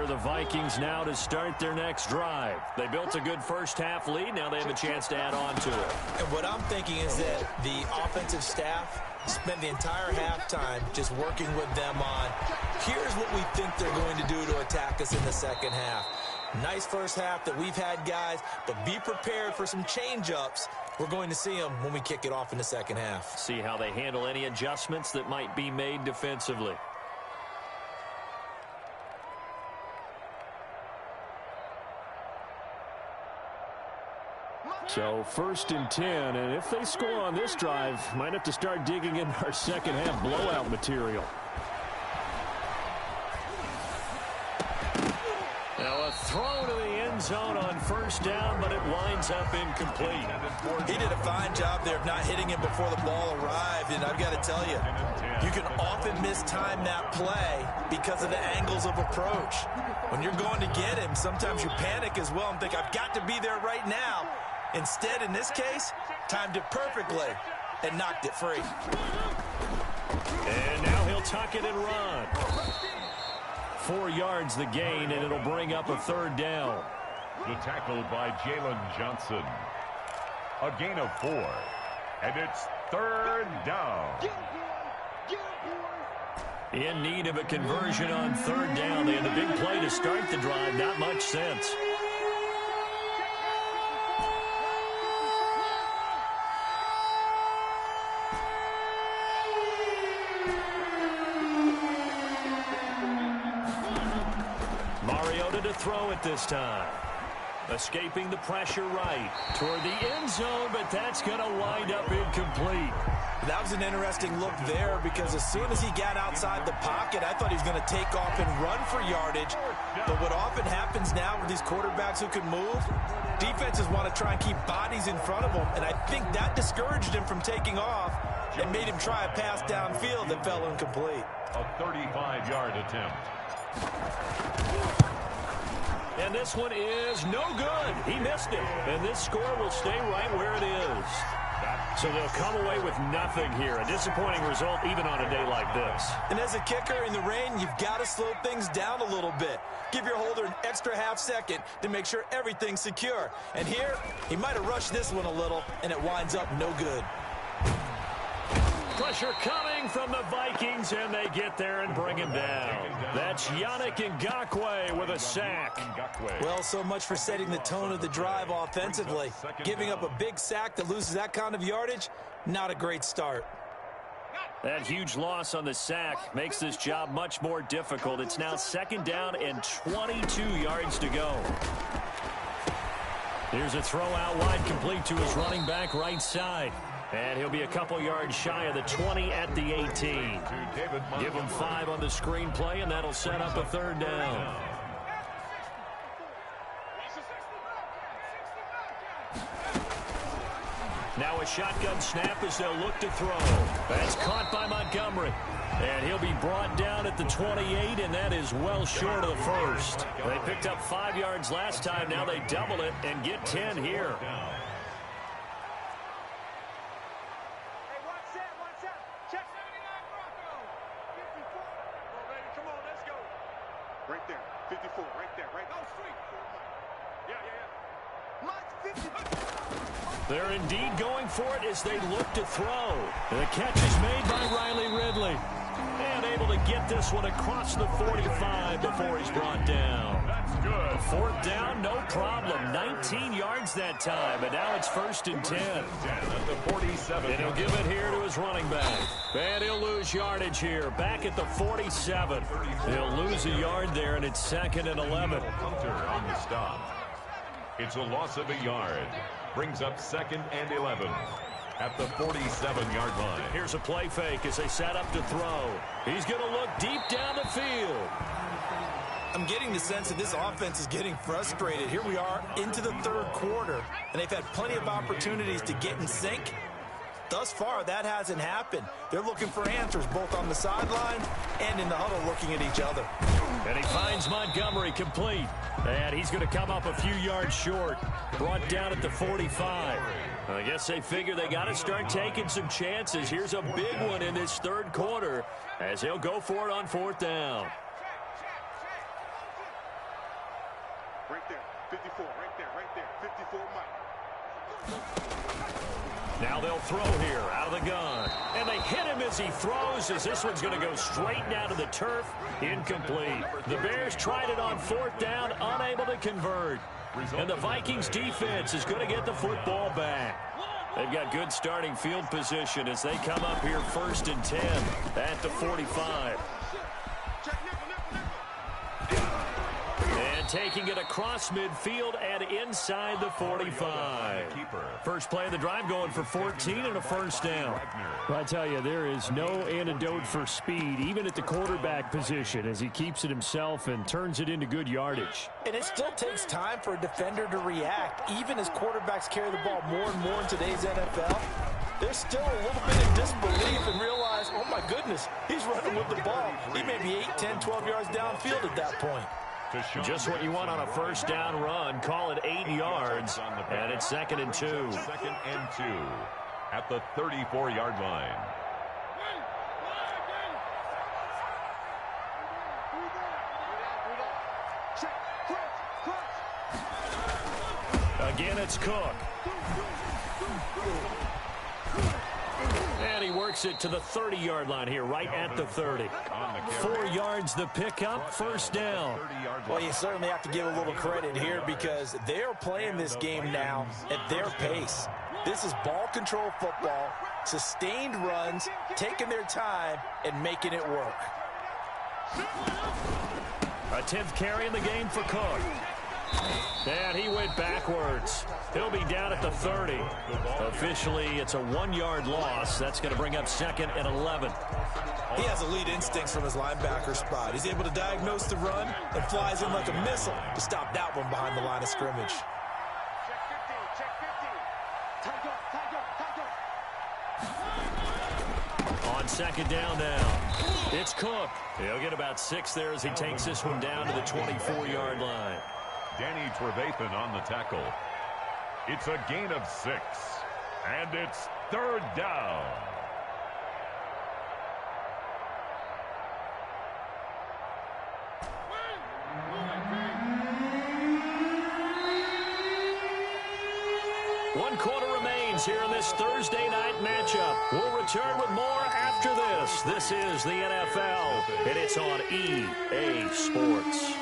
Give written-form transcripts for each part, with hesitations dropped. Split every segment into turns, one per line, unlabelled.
for the Vikings now to start their next drive. They built a good first-half lead. Now they have a chance to add on to it.
And what I'm thinking is that the offensive staff spent the entire halftime just working with them on, here's what we think they're going to do to attack us in the second half. Nice first half that we've had, guys, but be prepared for some change-ups. We're going to see them when we kick it off in the second half.
See how they handle any adjustments that might be made defensively. So 1st and 10, and if they score on this drive, might have to start digging in our second half blowout material. Now a throw to the end zone on 1st down, but it winds up incomplete.
He did a fine job there of not hitting him before the ball arrived, and I've got to tell you, you can often mistime that play because of the angles of approach. When you're going to get him, sometimes you panic as well and think, I've got to be there right now. Instead, in this case, timed it perfectly and knocked it free.
And now he'll tuck it and run. 4 yards the gain, and it'll bring up a 3rd down.
The tackle by Jalen Johnson. A gain of 4. And it's 3rd down.
In need of a conversion on 3rd down. They had the big play to start the drive. Not much sense. To throw it this time. Escaping the pressure right toward the end zone, but that's going to wind up incomplete.
That was an interesting look there because as soon as he got outside the pocket, I thought he was going to take off and run for yardage. But what often happens now with these quarterbacks who can move, defenses want to try and keep bodies in front of them, and I think that discouraged him from taking off and made him try a pass downfield that fell incomplete.
A 35-yard attempt.
And this one is no good. He missed it. And this score will stay right where it is. So they'll come away with nothing here. A disappointing result even on a day like this.
And as a kicker in the rain, you've got to slow things down a little bit. Give your holder an extra half second to make sure everything's secure. And here, he might have rushed this one a little, and it winds up no good.
Pressure coming from the Vikings, and they get there and bring him down. That's Yannick Ngakoue with a sack.
Well, so much for setting the tone of the drive offensively. Giving up a big sack that loses that kind of yardage, not a great start.
That huge loss on the sack makes this job much more difficult. It's now 2nd down and 22 yards to go. Here's a throw out wide, complete to his running back right side. And he'll be a couple yards shy of the 20 at the 18. Give him 5 on the screenplay, and that'll set up a 3rd down. Now a shotgun snap as they'll look to throw. That's caught by Montgomery. And he'll be brought down at the 28, and that is well short of the 1st. They picked up 5 yards last time. Now they double it and get 10 here.
Right there, 54, right there, right. Oh, straight. Yeah.
They're indeed going for it as they look to throw. The catch is made by Riley Ridley. And able to get this one across the 45 before he's brought down.
That's good.
4th down, no problem. 19 yards that time, but now it's 1st and 10.
At the 47.
And he'll give it here to his running back. And he'll lose yardage here. Back at the 47. He'll lose a yard there, and it's 2nd and 11.
Hunter on the stop. It's a loss of a yard. Brings up 2nd and 11. At the 47-yard line.
Here's a play fake as they set up to throw. He's going to look deep down the field.
I'm getting the sense that this offense is getting frustrated. Here we are into the 3rd quarter, and they've had plenty of opportunities to get in sync. Thus far, that hasn't happened. They're looking for answers both on the sideline and in the huddle looking at each other.
And he finds Montgomery complete. And he's going to come up a few yards short. Brought down at the 45. I guess they figure they got to start taking some chances. Here's a big one in this 3rd quarter as he'll go for it on 4th down.
Right there. 54. Right there. 54, Mike.
Now they'll throw here out of the gun. And they hit him as he throws, as this one's going to go straight down to the turf. Incomplete. The Bears tried it on 4th down, unable to convert. And the Vikings defense is going to get the football back. They've got good starting field position as they come up here 1st and 10 at the 45. And taking it across midfield and inside the 45. First play of the drive going for 14 and a 1st down.
Well, I tell you, there is no antidote for speed, even at the quarterback position, as he keeps it himself and turns it into good yardage.
And it still takes time for a defender to react, even as quarterbacks carry the ball more and more in today's NFL. There's still a little bit of disbelief and realize, oh my goodness, he's running with the ball. He may be 8, 10, 12 yards downfield at that point.
Just what you want on a 1st down run. Call it 8 yards, and it's 2nd and 2.
2nd and 2 at the 34-yard line.
Again, it's Cook. And he works it to the 30-yard line here, right at the 30. 4 yards the pickup, 1st down.
Well, you certainly have to give a little credit here because they're playing this game now at their pace. This is ball control football, sustained runs, taking their time, and making it work.
A 10th carry in the game for Cook. And he went backwards. He'll be down at the 30. Officially, it's a 1-yard loss. That's going to bring up 2nd and 11.
He has elite instincts from his linebacker spot. He's able to diagnose the run and flies in like a missile to stop that one behind the line of scrimmage.
Check 15.
On 2nd down now, it's Cook. He'll get about 6 there as he takes this one down to the 24-yard line.
Danny Trevathan on the tackle. It's a gain of 6, and it's 3rd down.
One quarter remains here in this Thursday night matchup. We'll return with more after this. This is the NFL, and it's on EA Sports.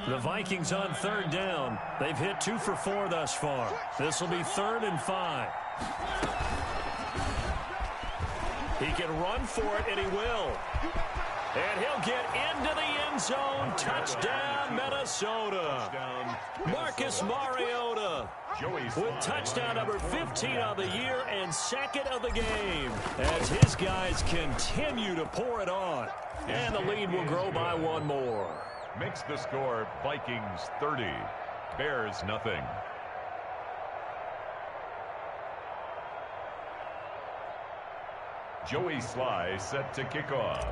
The Vikings on 3rd down. They've hit 2 for 4 thus far. This will be 3rd and 5. He can run for it, and he will. And he'll get into the end zone. Touchdown, Minnesota. Marcus Mariota with touchdown number 15 of the year and 2nd of the game as his guys continue to pour it on. And the lead will grow by 1 more.
Makes the score Vikings 30, Bears nothing. Joey Sly set to kick off.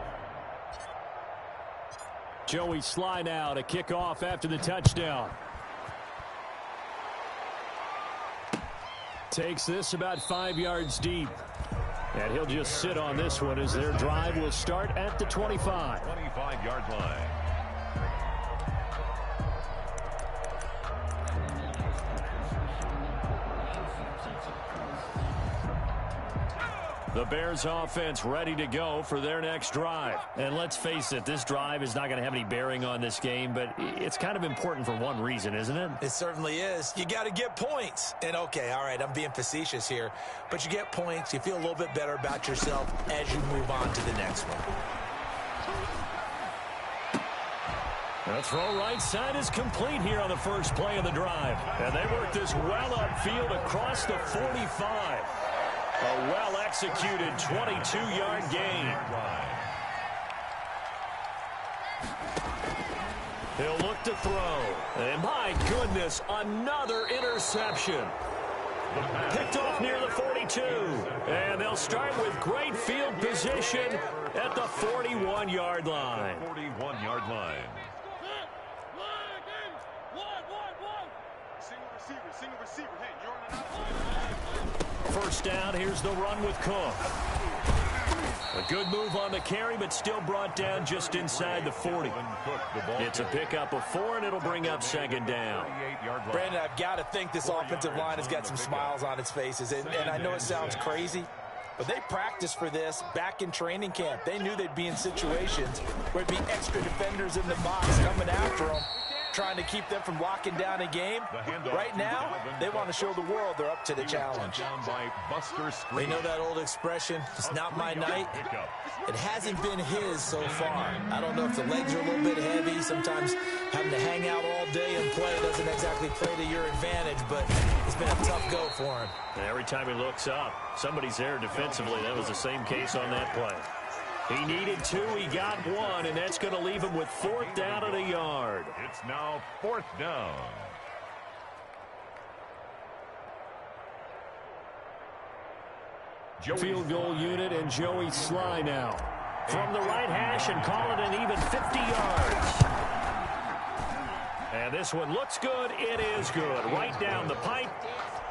Joey Sly now to kick off after the touchdown. Takes this about 5 yards deep. And he'll just sit on this one as their drive will start at the 25.
25-yard line.
The Bears offense ready to go for their next drive. And let's face it, this drive is not going to have any bearing on this game, but it's kind of important for one reason, isn't it?
It certainly is. You got to get points. And okay, all right, I'm being facetious here, but you get points, you feel a little bit better about yourself as you move on to the next one.
The throw right side is complete here on the first play of the drive. And they work this well upfield across the 45. A well-executed 22-yard gain. He'll look to throw. And my goodness, another interception. Picked off near the 42. And they'll start with great field position at the 41-yard line.
41-yard line.
Single receiver. Hey, you're on an outside.
First down, here's the run with Cook. A good move on the carry, but still brought down just inside the 40. It's a pickup of 4, and it'll bring up second down.
Brandon, I've got to think this offensive line has got some smiles on its faces. And I know it sounds crazy, but they practiced for this back in training camp. They knew they'd be in situations where there'd be extra defenders in the box coming after them, trying to keep them from locking down a game. Right now, they want to show the world they're up to the challenge. They know that old expression, it's not my night. It hasn't been his so far. I don't know if the legs are a little bit heavy. Sometimes having to hang out all day and play doesn't exactly play to your advantage, but it's been a tough go for him.
And every time he looks up, somebody's there defensively. That was the same case on that play. He needed 2, he got 1, and that's going to leave him with 4th down and a yard.
It's now 4th down.
Field goal unit and Joey Sly now. From the right hash and call it an even 50 yards. And this one looks good. It is good. Right down the pipe.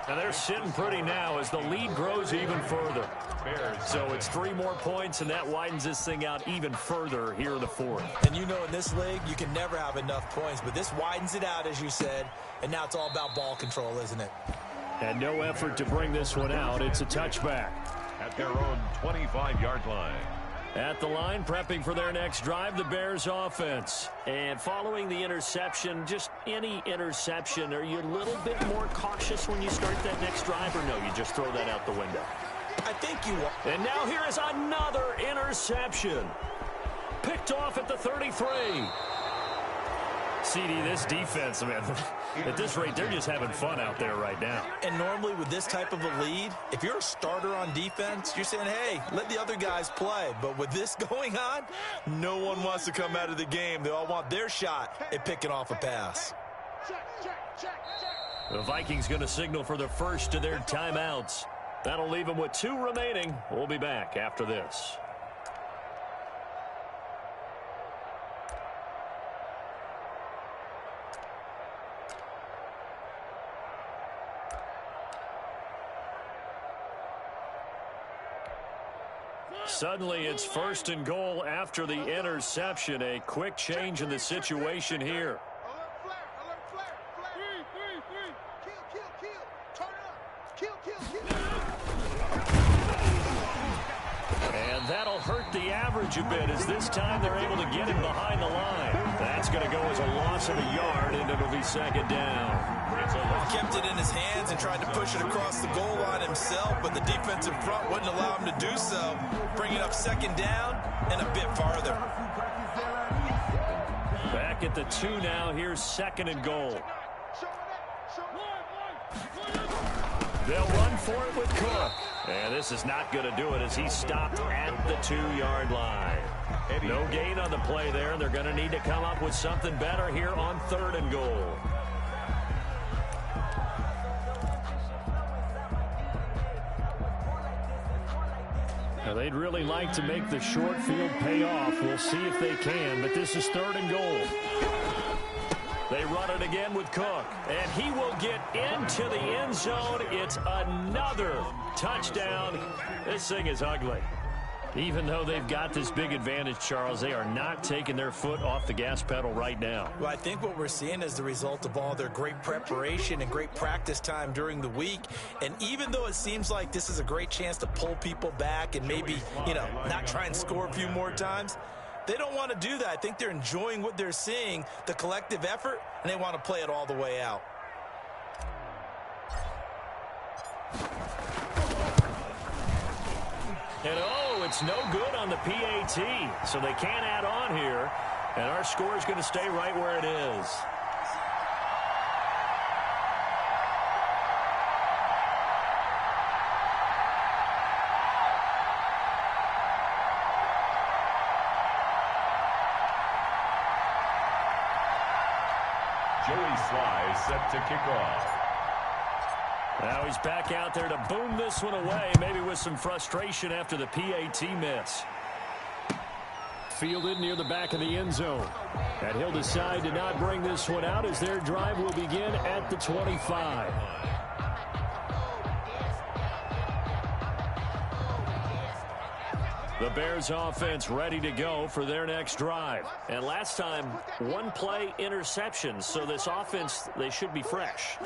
And they're sitting pretty now as the lead grows even further. So it's 3 more points, and that widens this thing out even further here in the 4th.
And you know in this league, you can never have enough points, but this widens it out, as you said, and now it's all about ball control, isn't it?
And no effort to bring this one out. It's a touchback.
At their own 25-yard line.
At the line, prepping for their next drive, the Bears offense. And following the interception, just any interception, are you a little bit more cautious when you start that next drive, or no, you just throw that out the window?
I think you are.
And now here is another interception. Picked off at the 33. CD, this defense, man, at this rate, they're just having fun out there right now.
And normally with this type of a lead, if you're a starter on defense, you're saying, hey, let the other guys play. But with this going on, no one wants to come out of the game. They all want their shot at picking off a pass.
The Vikings going to signal for the first of their timeouts. That'll leave them with 2 remaining. We'll be back after this. Suddenly, it's 1st and goal after the interception. A quick change in the situation here. And that'll hurt the average a bit, as this time they're able to get him behind the line. That's going to go as a loss of a yard, and it'll be second down.
Kept it in his hands and tried to push it across the goal line himself, but the defensive front wouldn't allow him to do so. Bringing up second down and a bit farther.
Back at the 2 now. Here's 2nd and goal. They'll run for it with Cook. And this is not going to do it as he's stopped at the 2-yard line. No gain on the play there. They're going to need to come up with something better here on 3rd and goal. Now they'd really like to make the short field pay off. We'll see if they can, but this is 3rd and goal. They run it again with Cook, and he will get into the end zone. It's another touchdown. This thing is ugly. Even though they've got this big advantage, Charles, they are not taking their foot off the gas pedal right now.
Well, I think what we're seeing is the result of all their great preparation and great practice time during the week. And even though it seems like this is a great chance to pull people back and maybe, not try and score a few more times, they don't want to do that. I think they're enjoying what they're seeing, the collective effort, and they want to play it all the way out.
And it's no good on the PAT, so they can't add on here, and our score is going to stay right where it is.
Joey Sly set to kick off.
Now he's back out there to boom this one away, maybe with some frustration after the PAT miss. Fielded near the back of the end zone. And he'll decide to not bring this one out as their drive will begin at the 25. The Bears offense ready to go for their next drive. And last time, one play interceptions. So this offense, they should be fresh.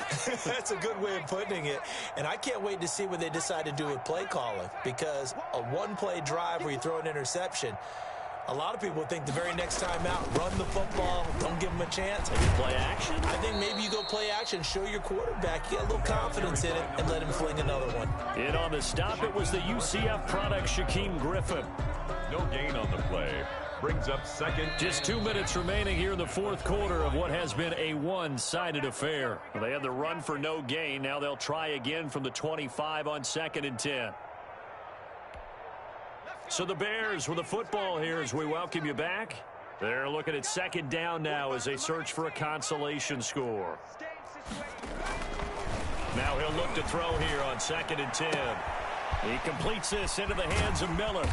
That's a good way of putting it. And I can't wait to see what they decide to do with play calling, because a one-play drive where you throw an interception, a lot of people think the very next time out, run the football, don't give them a chance.
Maybe play action?
I think maybe you go play action, show your quarterback, you get a little confidence in it, and let him fling another one.
In on the stop, it was the UCF product, Shaquem Griffin.
No gain on the play. Brings up second.
Just 2 minutes remaining here in the fourth quarter of what has been a one-sided affair. They had the run for no gain. Now they'll try again from the 25 on 2nd and 10. So the Bears with the football here as we welcome you back. They're looking at second down now as they search for a consolation score. Now he'll look to throw here on 2nd and 10. He completes this into the hands of Miller.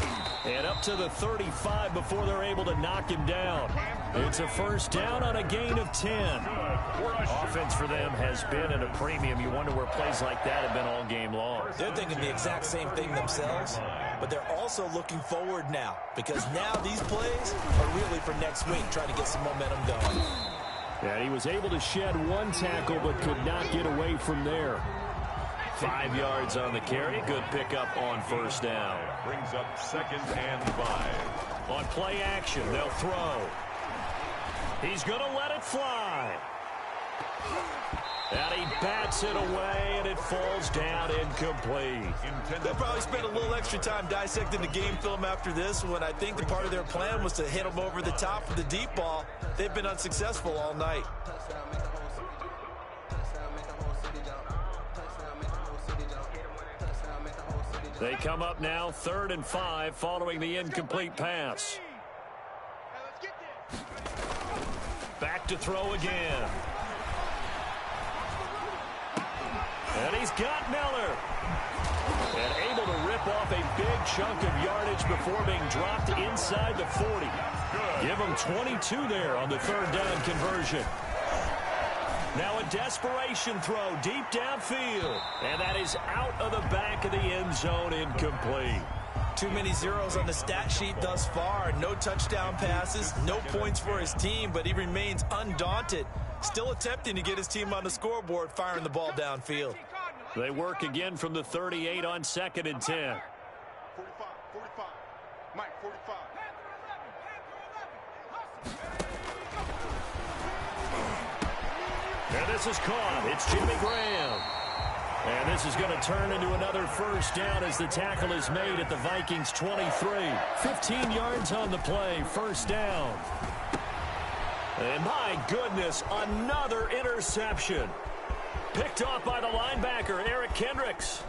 And up to the 35 before they're able to knock him down. It's a first down on a gain of 10. Offense for them has been at a premium. You wonder where plays like that have been all game long.
They're thinking the exact same thing themselves, but they're also looking forward now, because now these plays are really for next week, trying to get some momentum going.
And he was able to shed one tackle but could not get away from there. 5 yards on the carry. Good pickup on first down.
Brings up 2nd and 5.
On play action, they'll throw. He's going to let it fly. And he bats it away, and it falls down incomplete.
They'll probably spend a little extra time dissecting the game film after this one. I think the part of their plan was to hit them over the top with the deep ball. They've been unsuccessful all night.
They come up now 3rd and 5 following the incomplete pass. Back to throw again. And he's got Miller. And able to rip off a big chunk of yardage before being dropped inside the 40. Give him 22 there on the 3rd down conversion. Now a desperation throw deep downfield. And that is out of the back of the end zone, incomplete.
Too many zeros on the stat sheet thus far. No touchdown passes, no points for his team, but he remains undaunted. Still attempting to get his team on the scoreboard, firing the ball downfield.
They work again from the 38 on 2nd and 10.
45. Mike, 45.
And this is caught. It's Jimmy Graham. And this is going to turn into another first down as the tackle is made at the Vikings 23. 15 yards on the play, first down. And my goodness, another interception. Picked off by the linebacker, Eric Kendricks.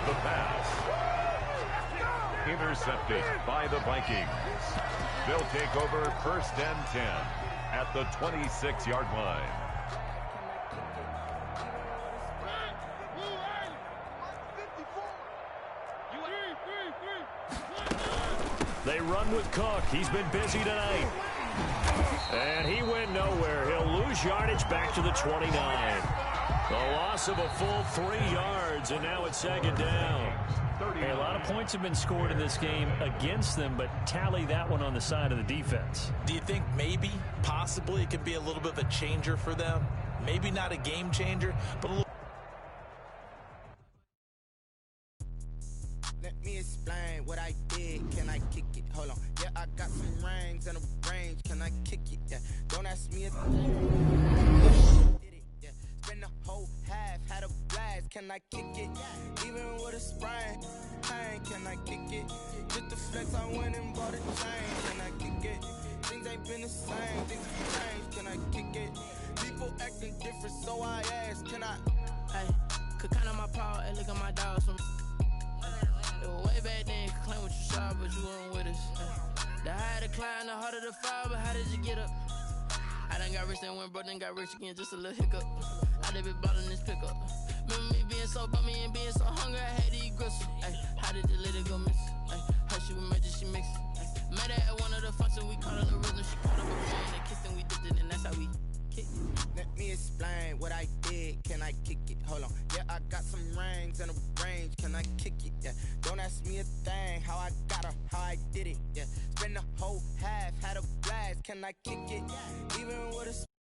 The pass. Intercepted by the Vikings. They'll take over 1st and 10 at the 26-yard line.
They run with Cook. He's been busy tonight. And he went nowhere. He'll lose yardage back to the 29. A loss of a full 3 yards, and now it's 2nd down. Hey, a lot of points have been scored in this game against them, but tally that one on the side of the defense.
Do you think maybe, possibly, it could be a little bit of a changer for them? Maybe not a game changer, but a little...
Let me explain what I did. Can I kick it? Hold on. Yeah, I got some rings and a range. Can I kick it? Yeah. Don't ask me a thing. Yeah. Spend the whole half, had a blast. Can I kick it? Even with a sprain. Hey, can I kick it? Just the flex, I went and bought a chain. Can I kick it? Things ain't been the same. Things have changed. Can I kick it? People acting different, so I ask. Can I?
Hey, could count on my power and look at my dogs from. It was way back then, you could claim what you saw, but you weren't with us. The higher the climb, the harder the fall, but how did you get up? I done got rich, then went broke, then got rich again, just a little hiccup. I done been ballin' this pickup. Remember me being so bummy and being so hungry, I had to eat gristle. Ay, how did the lady go miss? Ay, her she was magic, she mixed. Met her at one of the functions, we called her the rhythm. She called up a friend and kissed and we dipped it, and that's how we kicked it.
Let me explain what I did. Can I kick it? Hold on. Yeah, I got some rings and can I kick it? Yeah, don't ask me a thing, how I got her, how I did it. Yeah, spend the whole half, had a blast, can I kick it? Even with a